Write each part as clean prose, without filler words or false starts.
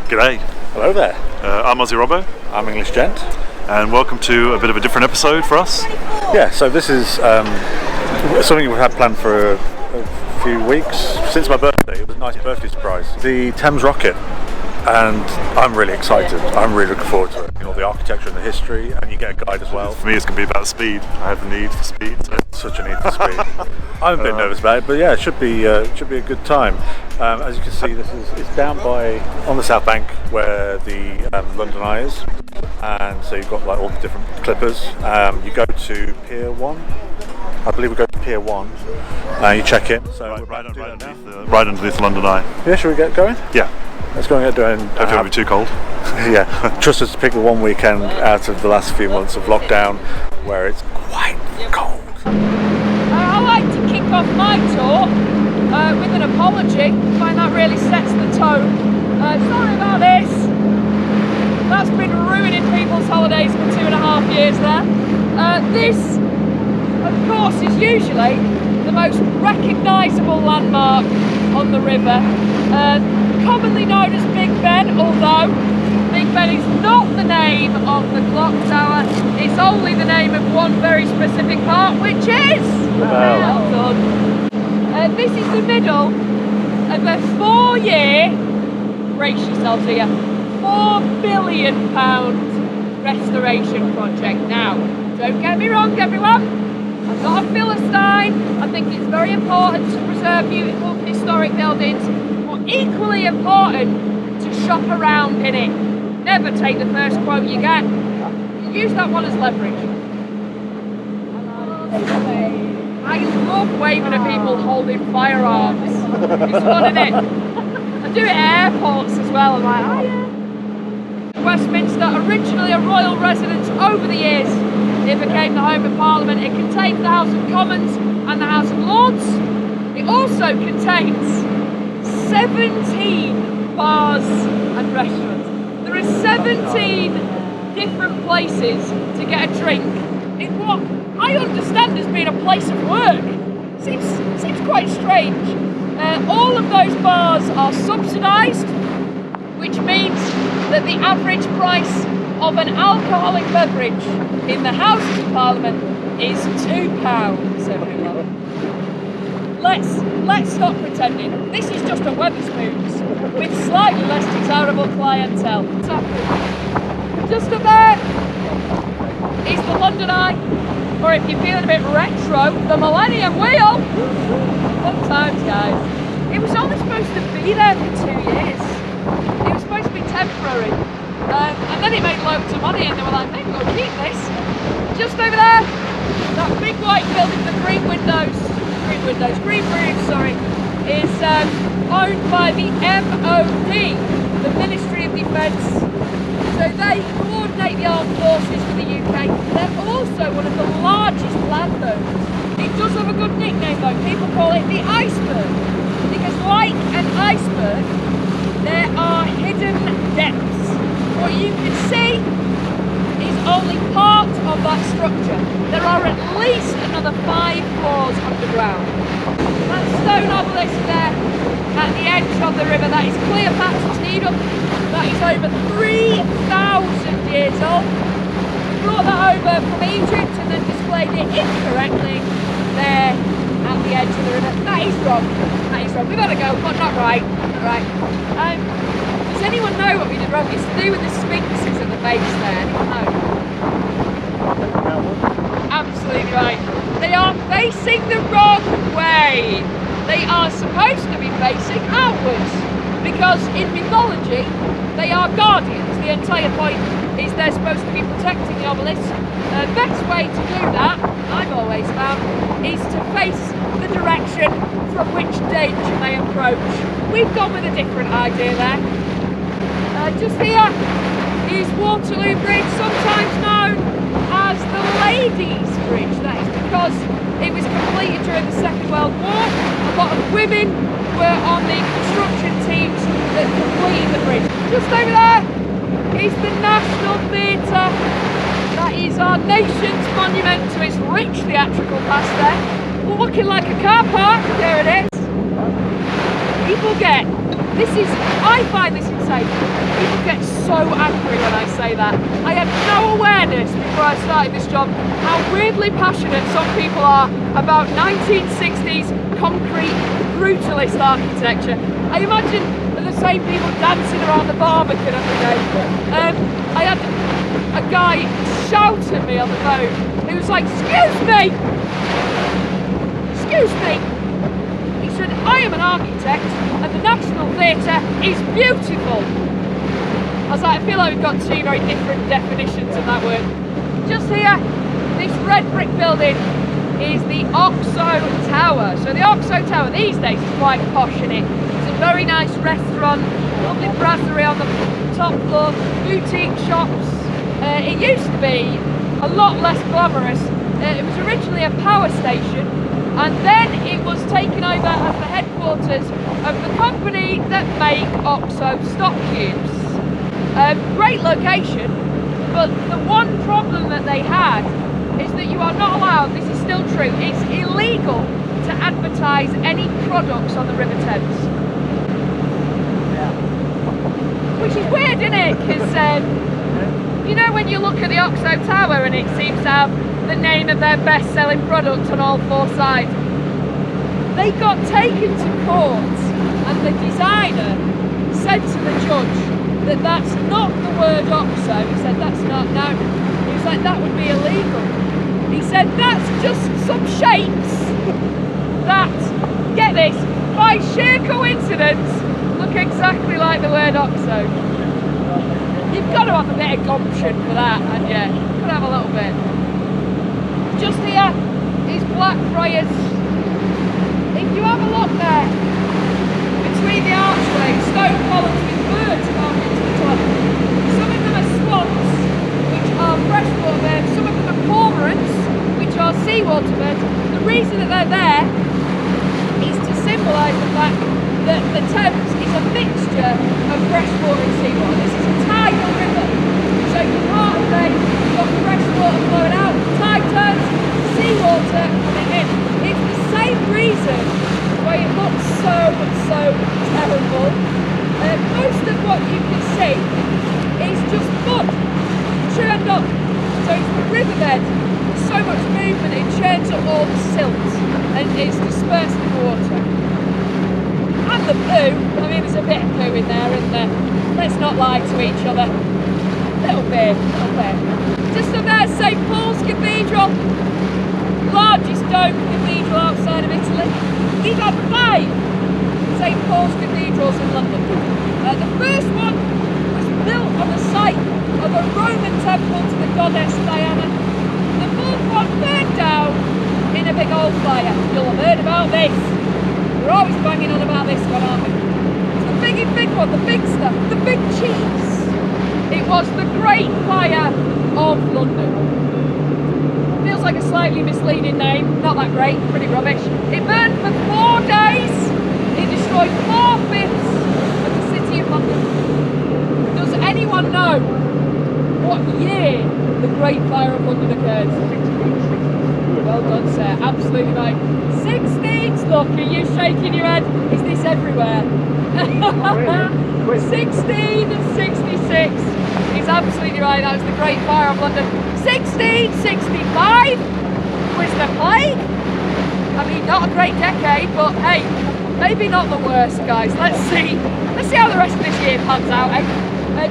G'day. Hello there. I'm Aussie Robbo. I'm English Gent. And welcome to a bit of a different episode for us. Yeah, so this is something we've had planned for a few weeks. Since my birthday, it was a nice birthday surprise. The Thames Rocket. And I'm really excited. I'm really looking forward to it. You know, the architecture and the history, and you get a guide as well. For me, it's going to be about speed. I have a need for speed. So. Such a need for speed. I'm a bit nervous about it, but yeah, it should be a good time. As you can see, it's down by on the South Bank where the London Eye is, and so you've got like all the different clippers. You go to Pier 1. I believe we go to Pier 1. You check in. So right underneath the London Eye. Yeah, should we get going? Yeah. Let's go and get doing. Hopefully it won't be too cold. Yeah, trust us to pick the one weekend out of the last few months of lockdown where it's quite cold. I like to kick off my talk with an apology. I find that really sets the tone. Sorry about this. That's been ruining people's holidays for 2.5 years there. This, of course, is usually the most recognisable landmark on the river. Commonly known as Big Ben, although Big Ben is not the name of the clock tower, it's only the name of one very specific part, which is the bell. This is the middle of a 4-year, brace yourselves here, £4 billion restoration project. Now, don't get me wrong everyone, I'm not a Philistine. I think it's very important to preserve beautiful historic buildings. Equally important to shop around in it. Never take the first quote you get. Use that one as leverage. I love waving at people holding firearms. It's fun, isn't it? I do it at airports as well. I'm like, oh yeah. Westminster, originally a royal residence, over the years it became the home of Parliament. It contains the House of Commons and the House of Lords. It also contains 17 bars and restaurants. There are 17 different places to get a drink in what I understand as being a place of work. Seems quite strange. All of those bars are subsidised, which means that the average price of an alcoholic beverage in the Houses of Parliament is £2, everyone. Let's stop pretending. This is just a Wetherspoons with slightly less desirable clientele. Just up there is the London Eye, or if you're feeling a bit retro, the Millennium Wheel. Fun times, guys. It was only supposed to be there for 2 years. It was supposed to be temporary. And then it made loads of money and they were like, maybe we'll keep this. Just over there, that big white building with the green roofs, is owned by the MOD, the Ministry of Defence. So they coordinate the armed forces for the UK. They're also one of the largest landowners. It does have a good nickname though. People call it the Iceberg, because like an iceberg, there are hidden depths. What you can see is only part of that structure. There are at least another 5 floors underground. That stone obelisk there at the edge of the river, that is Cleopatra's Needle. That is over 3,000 years old. We brought that over from Egypt and then displayed it incorrectly there at the edge of the river. That is wrong. We've got to go, but not right. Does anyone know what we did wrong? It's to do with the sphinxes at the base there. Anyone know? Absolutely right. They are facing the wrong way. They are supposed to be facing outwards because in mythology they are guardians. The entire point is they're supposed to be protecting the obelisk. The best way to do that, I've always found, is to face the direction from which danger may approach. We've gone with a different idea there. Just here is Waterloo Bridge, sometimes known as the Ladies' Bridge. That is because it was completed during the Second World War. A lot of women were on the construction teams that completed the bridge. Just over there is the National Theatre. That is our nation's monument to its rich theatrical past there. Looking like a car park, there it is. People get I find this insane. People get so angry when I say that. I had no awareness before I started this job how weirdly passionate some people are about 1960s concrete brutalist architecture. I imagine the same people dancing around the Barbican every day. I had a guy shout at me on the phone. He was like, "Excuse me! Excuse me!" He said, "I am an architect and the National Theatre is beautiful." I was like, I feel like we've got two very different definitions of that word. Just here, this red brick building is the Oxo Tower. So the Oxo Tower these days is quite posh, isn't it? It's a very nice restaurant, lovely brasserie on the top floor, boutique shops. It used to be a lot less glamorous. It was originally a power station, and then it was taken over as the headquarters of the company that make Oxo stock cubes. Great location, but the one problem that they had is that you are not allowed, this is still true, it's illegal to advertise any products on the River Thames. Yeah. Which is weird, isn't it? Because you know when you look at the Oxo Tower and it seems to have the name of their best-selling product on all four sides. They got taken to court and the designer said to the judge that that's not the word Oxo. He said that's not, no. He was like, that would be illegal. He said that's just some shapes that, get this, by sheer coincidence look exactly like the word Oxo. You've got to have a bit of gumption for that, and yeah, you've got to have a little bit. Just here is Blackfriars. If you have a look there, between the archways, stone columns with birds carved into the top. Some of them are swans, which are freshwater birds. Some of them are cormorants, which are seawater birds. The reason that they're there is to symbolise the fact that the Thames is a mixture of freshwater and seawater. This is a tidal river, so you part of the day, you've got freshwater flowing out, tide turns, seawater coming in. It's the same reason why it looks so terrible. Most of what you can see is just mud churned up. So it's the riverbed. There's so much movement, it churns up all the silt and is dispersed in the water. And the poo, I mean there's a bit of poo in there, isn't there? Let's not lie to each other. Little bit. Just up there, St Paul's Cathedral. Largest domed cathedral outside of Italy. We've had 5 St Paul's cathedrals in London. The first one was built on the site of a Roman temple to the goddess Diana. The 4th one burned down in a big old fire. You'll have heard about this. We're always banging on about this one, aren't we? It's the big one, the big stuff, the big cheese. It was the Great Fire of London. Feels like a slightly misleading name, not that great, pretty rubbish. It burned for 4 days. It destroyed 4/5 of the city of London. Does anyone know what year the Great Fire of London occurred? Well done, sir, absolutely right. 16th, look, are you shaking your head? Is this everywhere? 1666 is absolutely right, that was the Great Fire of London. 1665 was the plague. I mean, not a great decade, but hey, maybe not the worst, guys. Let's see how the rest of this year pans out, eh?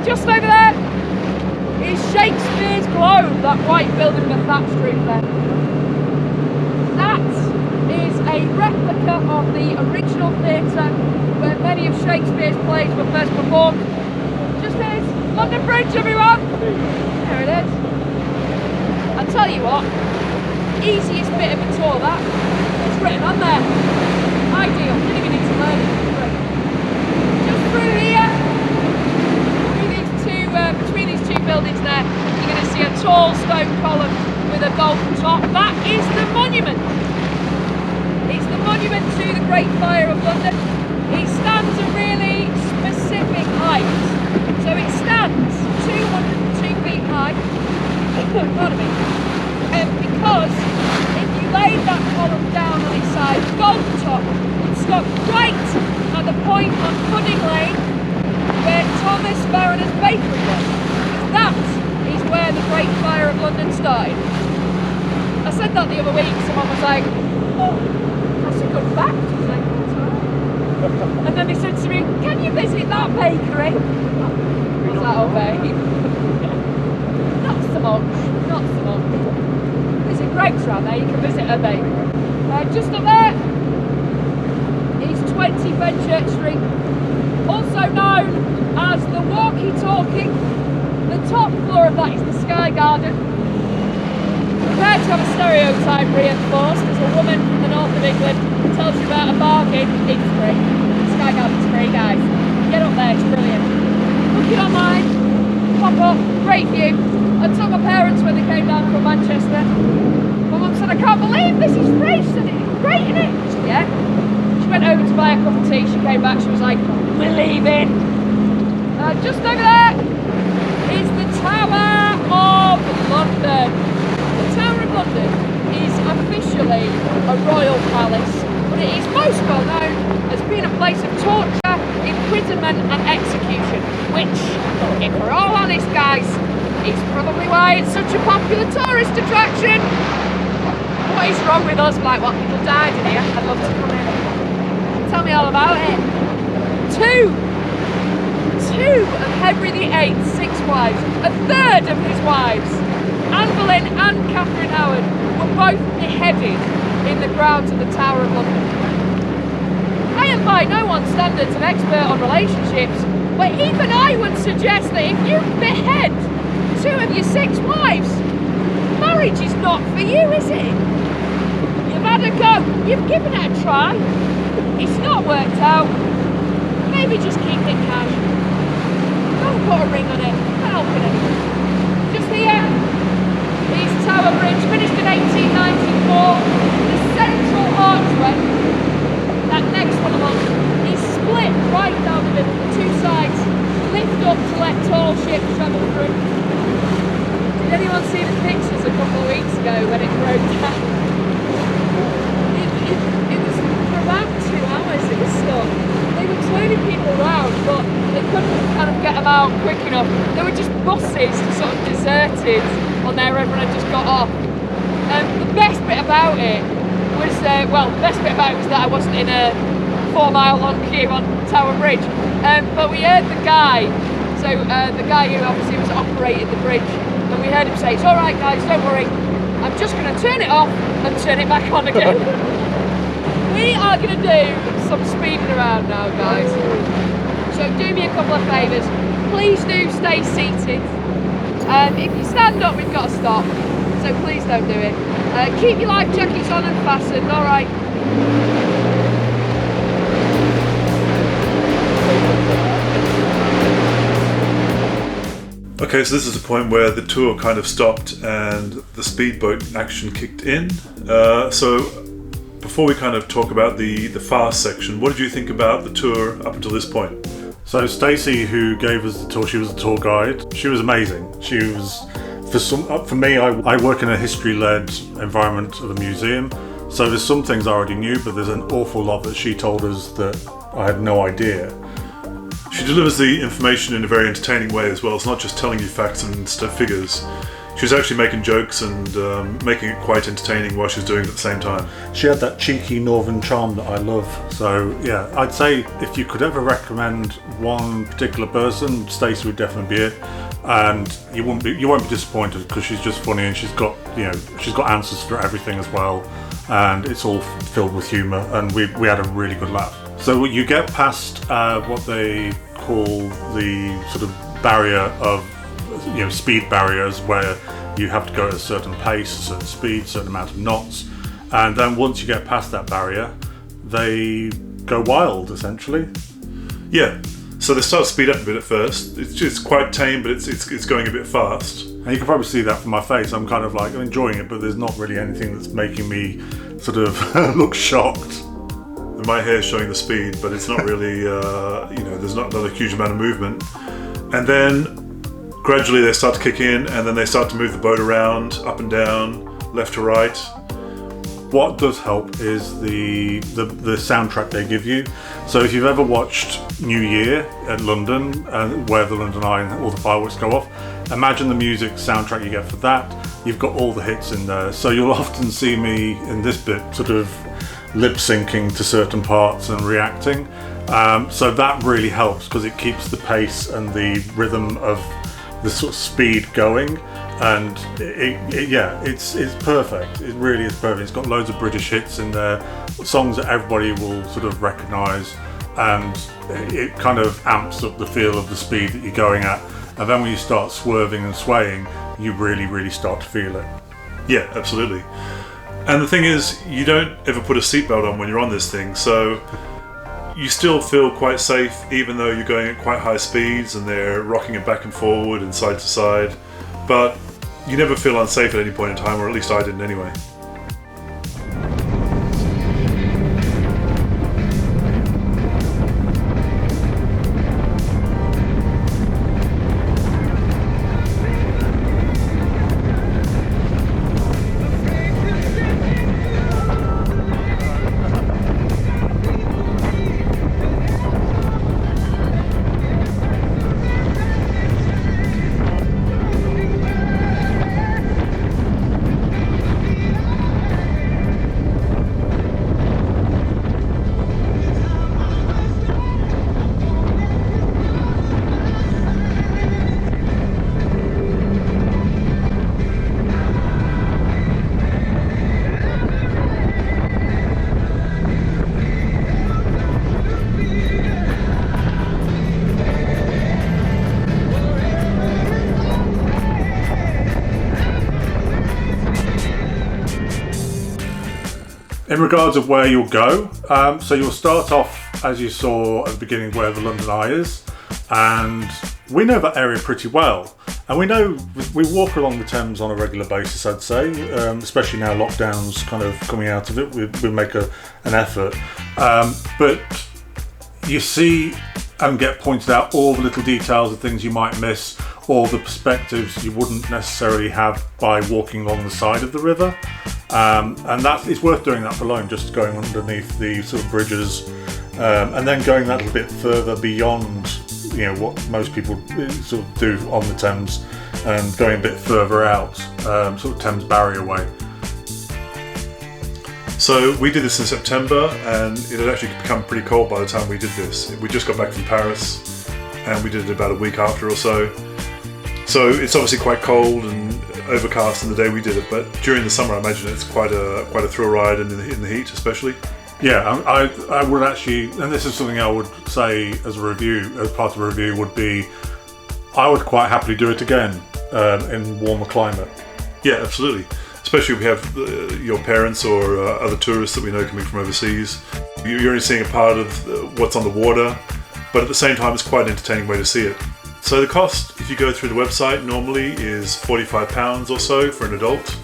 Just over there is Shakespeare's Globe, that white building with a thatched roof there. That is a replica of the original theatre where many of Shakespeare's plays were first performed. Just is London Bridge, everyone! There it is. I'll tell you what, easiest bit of a tour that. It's written on there. Ideal, you don't even need to learn it. Just through here, between these two buildings there, you're going to see a tall stone column with a golden top. That is the monument. It's the monument to the Great Fire of London. It stands a really specific height. So it stands 202 feet high. Pardon me. Because if you laid that column down on its side, golden top would stop right at the point on Pudding Lane Great Fire of London started? I said that the other week, someone was like, oh, that's a good fact. I was like, that's alright. And then they said to me, can you visit that bakery? I was like, oh babe. Not so much, not so much. Visit Greg's around there, you can visit her bakery. Just up there is 20 Fenchurch Street, also known as the Walkie-Talkie. The top floor of that is the Sky Garden. Prepare to have a stereotype reinforced as a woman from the north of England tells you about a bargain. It's free. The Sky Garden's free, guys. Get up there, it's brilliant. Look it online, pop up, great view. I took my parents when they came down from Manchester. My mum said, I can't believe this is free. She said, it's great, isn't it? I said, yeah. She went over to buy a cup of tea. She came back, she was like, we're leaving. Just over there is the Tower of London. The Tower of London is officially a royal palace, but it is most well known as being a place of torture, imprisonment and execution, which, if we're all honest guys, is probably why it's such a popular tourist attraction. What is wrong with us? Like, what, people died in here? I'd love to come in. Tell me all about it. Two of Henry VIII's 6 wives, a third of his wives, Anne Boleyn and Catherine Howard, were both beheaded in the grounds of the Tower of London. I am by no one's standards an expert on relationships, but even I would suggest that if you behead 2 of your 6 wives, marriage is not for you, is it? You've had a go, you've given it a try, it's not worked out, maybe just keep it casual. Don't put a ring on it, helping it. Just here, is Tower Bridge, finished in 1894. The central archway, that next one along, is split right down the middle. The 2 sides lift up to let tall ships travel through. Did anyone see the pictures a couple of weeks ago when it broke down? It was for about 2 hours it was stuck. They were turning people around, but they couldn't kind of get them out quick enough. There were just buses sort of deserted on there, everyone had just got off. The best bit about it was, the best bit about it was that I wasn't in a 4-mile long queue on Tower Bridge. But we heard the guy, the guy who obviously was operating the bridge, and we heard him say, it's alright guys, don't worry, I'm just going to turn it off and turn it back on again. We are going to do some speeding around now, guys. So do me a couple of favours. Please do stay seated. If you stand up, we've got to stop. So please don't do it. Keep your life jackets on and fastened, alright? Okay, so this is the point where the tour kind of stopped and the speedboat action kicked in. So before we kind of talk about the fast section, what did you think about the tour up until this point? So Stacey, who gave us the tour, she was a tour guide. She was amazing. She was, for me, I work in a history-led environment of a museum, so there's some things I already knew, but there's an awful lot that she told us that I had no idea. She delivers the information in a very entertaining way as well. It's not just telling you facts and figures. She was actually making jokes and making it quite entertaining while she was doing it at the same time. She had that cheeky northern charm that I love. So yeah, I'd say if you could ever recommend one particular person, Stacey would definitely be it. And you won't be disappointed because she's just funny and she's got answers for everything as well. And it's all filled with humour, and we had a really good laugh. So you get past what they call the sort of barrier of speed barriers, where you have to go at a certain pace, a certain speed, a certain amount of knots, and then once you get past that barrier, they go wild essentially. Yeah. So they start to speed up a bit at first. It's just quite tame, but it's going a bit fast. And you can probably see that from my face. I'm kind of like, I'm enjoying it, but there's not really anything that's making me sort of look shocked. And my hair's showing the speed, but it's not really, there's not a huge amount of movement. And then gradually they start to kick in, and then they start to move the boat around, up and down, left to right. What does help is the soundtrack they give you. So if you've ever watched New Year at London, where the London Eye and all the fireworks go off, imagine the music soundtrack you get for that. You've got all the hits in there. So you'll often see me in this bit sort of lip syncing to certain parts and reacting. So that really helps because it keeps the pace and the rhythm of the sort of speed going. And it's perfect. It really is perfect. It's got loads of British hits in there, songs that everybody will sort of recognise, and it kind of amps up the feel of the speed that you're going at. And then when you start swerving and swaying, you really, really start to feel it. Yeah, absolutely. And the thing is, you don't ever put a seatbelt on when you're on this thing, so you still feel quite safe, even though you're going at quite high speeds and they're rocking it back and forward and side to side. But you never feel unsafe at any point in time, or at least I didn't anyway. In regards of where you'll go, so you'll start off, as you saw at the beginning, where the London Eye is, and we know that area pretty well. And we know, we walk along the Thames on a regular basis, I'd say, especially now lockdown's kind of coming out of it, we make an effort. But you see and get pointed out all the little details of things you might miss, or the perspectives you wouldn't necessarily have by walking along the side of the river. And it's worth doing that alone, just going underneath the sort of bridges, and then going that little bit further beyond, what most people sort of do on the Thames, and going a bit further out, sort of Thames Barrier way. So we did this in September, and it had actually become pretty cold by the time we did this. We just got back from Paris, and we did it about a week after or so. So it's obviously quite cold and overcast on the day we did it, but during the summer I imagine it's quite a thrill ride, and in the heat especially. Yeah, I would actually, and this is something I would say as part of a review, would be I would quite happily do it again in warmer climate. Yeah, absolutely. Especially if we have your parents or other tourists that we know coming from overseas. You're only seeing a part of what's on the water, but at the same time it's quite an entertaining way to see it. So the cost, if you go through the website, normally is £45 or so for an adult,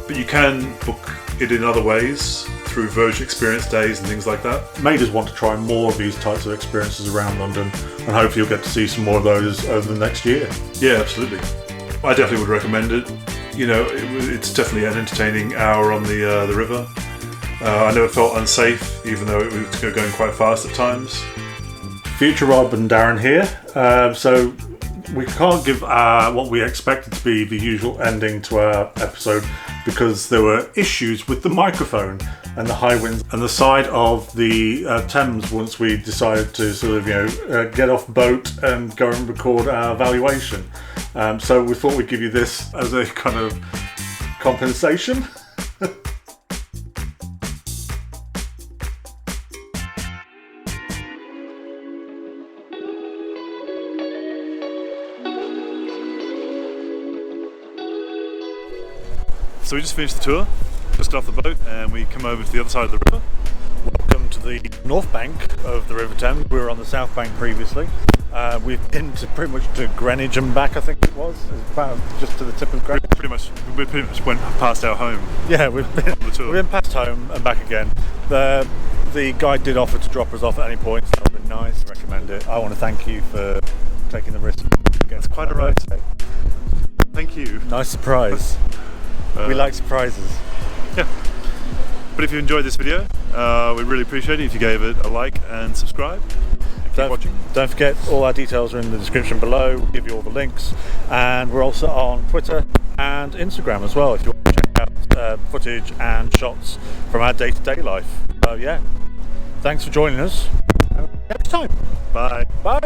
but you can book it in other ways through Virgin Experience days and things like that. Made us want to try more of these types of experiences around London, and hopefully you'll get to see some more of those over the next year. Yeah, absolutely. I definitely would recommend it. It's definitely an entertaining hour on the river. I never felt unsafe, even though it was going quite fast at times. Future Rob and Darren here. So we can't give what we expected to be the usual ending to our episode, because there were issues with the microphone and the high winds and the side of the Thames once we decided to sort of get off boat and go and record our valuation. So we thought we'd give you this as a kind of compensation. So we just finished the tour, just got off the boat, and we come over to the other side of the river. Welcome to the north bank of the River Thames. We were on the south bank previously. We've been to pretty much to Greenwich and back, I think it was. It's about just to the tip of Greenwich. We pretty much went past our home. Yeah, we've been past home and back again. The guide did offer to drop us off at any point, so that would have been nice. I recommend it. I want to thank you for taking the risk. It's quite a ride. Thank you. Nice surprise. We like surprises. Yeah. But if you enjoyed this video, we'd really appreciate it if you gave it a like and subscribe. Keep watching. Don't forget, all our details are in the description below. We'll give you all the links, and we're also on Twitter and Instagram as well if you want to check out footage and shots from our day-to-day life. So yeah, thanks for joining us. Next time. Bye. Bye.